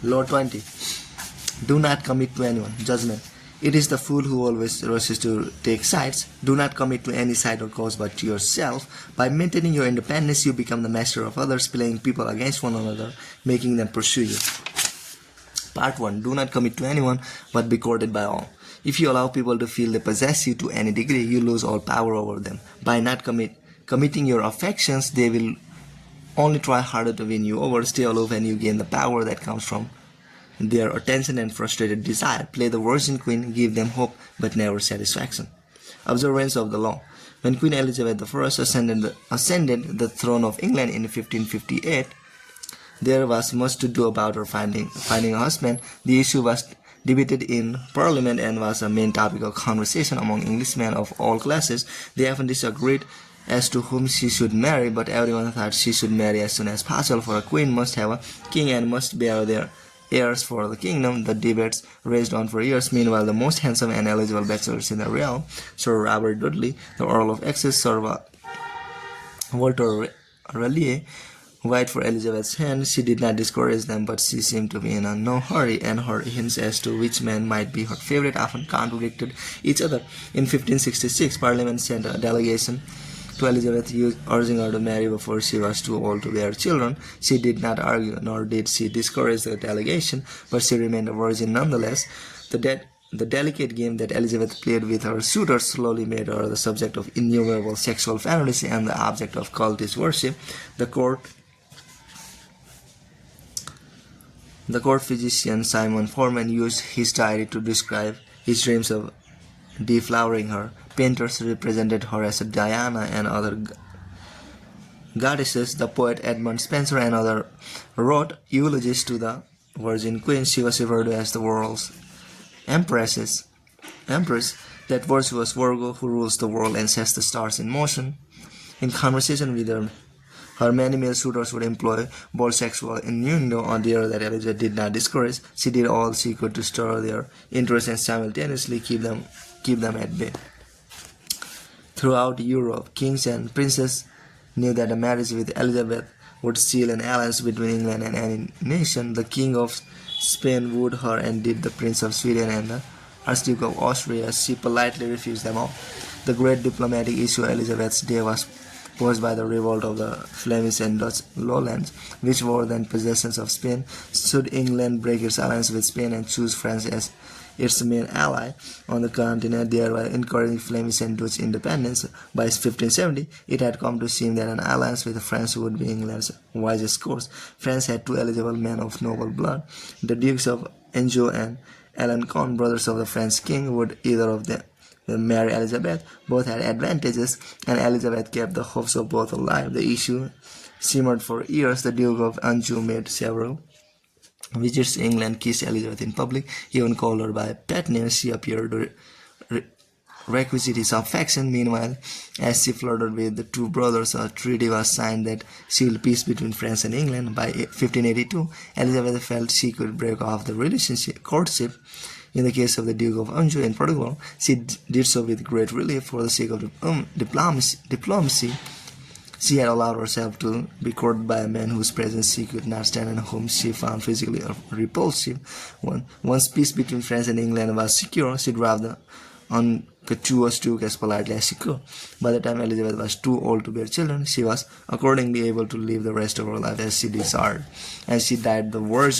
Law 20. Do not commit to anyone. Judgment. It is the fool who always rushes to take sides. Do not commit to any side or cause but to yourself. By maintaining your independence, you become the master of others, playing people against one another, making them pursue you. Part 1. Do not commit to anyone, but be courted by all. If you allow people to feel they possess you to any degree, you lose all power over them. By not committing your affections, they will only try harder to win you over. Stay aloof and you gain the power that comes from their attention and frustrated desire. Play the virgin queen, give them hope, but never satisfaction. Observance of the law. When Queen Elizabeth I ascended the throne of England in 1558, there was much to do about her finding a husband. The issue was debated in Parliament and was a main topic of conversation among Englishmen of all classes. They often disagreed as to whom she should marry, but everyone thought she should marry as soon as possible, for a queen must have a king and must bear their heirs for the kingdom. The debates raged on for years. Meanwhile, the most handsome and eligible bachelors in the realm, Sir Robert Dudley, the Earl of Essex, Sir Walter Raleigh, vied for Elizabeth's hand. She did not discourage them, but she seemed to be in no hurry, and her hints as to which man might be her favorite often contradicted each other. In 1566, Parliament sent a delegation to Elizabeth, urging her to marry before she was too old to bear children. She did not argue, nor did she discourage the delegation, but she remained a virgin nonetheless. The delicate game that Elizabeth played with her suitors slowly made her the subject of innumerable sexual fantasies and the object of cultish worship. The court physician Simon Forman used his diary to describe his dreams of deflowering her. Painters represented her as Diana and other goddesses. The poet Edmund Spenser and others wrote eulogies to the Virgin Queen. She was referred to as the world's empress. That virtuous Virgo who rules the world and sets the stars in motion. In conversation with her many male suitors would employ bold sexual innuendo on the air that Elizabeth did not discourage. She did all she could to stir their interest and simultaneously keep them at bay. Throughout Europe, kings and princes knew that a marriage with Elizabeth would seal an alliance between England and any nation. The King of Spain wooed her, and did the Prince of Sweden and the Archduke of Austria. She politely refused them all. The great diplomatic issue of Elizabeth's day was posed by the revolt of the Flemish and Dutch lowlands, which were then possessions of Spain. Should England break its alliance with Spain and choose France as its main ally on the continent, thereby encouraging Flemish and Dutch independence? By 1570, it had come to seem that an alliance with France would be England's wisest course. France had two eligible men of noble blood, the Dukes of Anjou and Alençon, brothers of the French king. Would either of them marry Elizabeth? Both had advantages, and Elizabeth kept the hopes of both alive. The issue simmered for years. The Duke of Anjou made several visits to England, kissed Elizabeth in public, even called her by pet names. She appeared to requisite his affection. Meanwhile, as she flirted with the two brothers, a treaty was signed that sealed peace between France and England. By 1582, Elizabeth felt she could break off the courtship. In the case of the Duke of Anjou in particular, she did so with great relief. For the sake of diplomacy, she had allowed herself to be courted by a man whose presence she could not stand and whom she found physically repulsive. Once peace between France and England was secure, she dropped the uncourteous Duke as politely as she could. By the time Elizabeth was too old to bear children, she was accordingly able to live the rest of her life as she desired, and she died the virgin.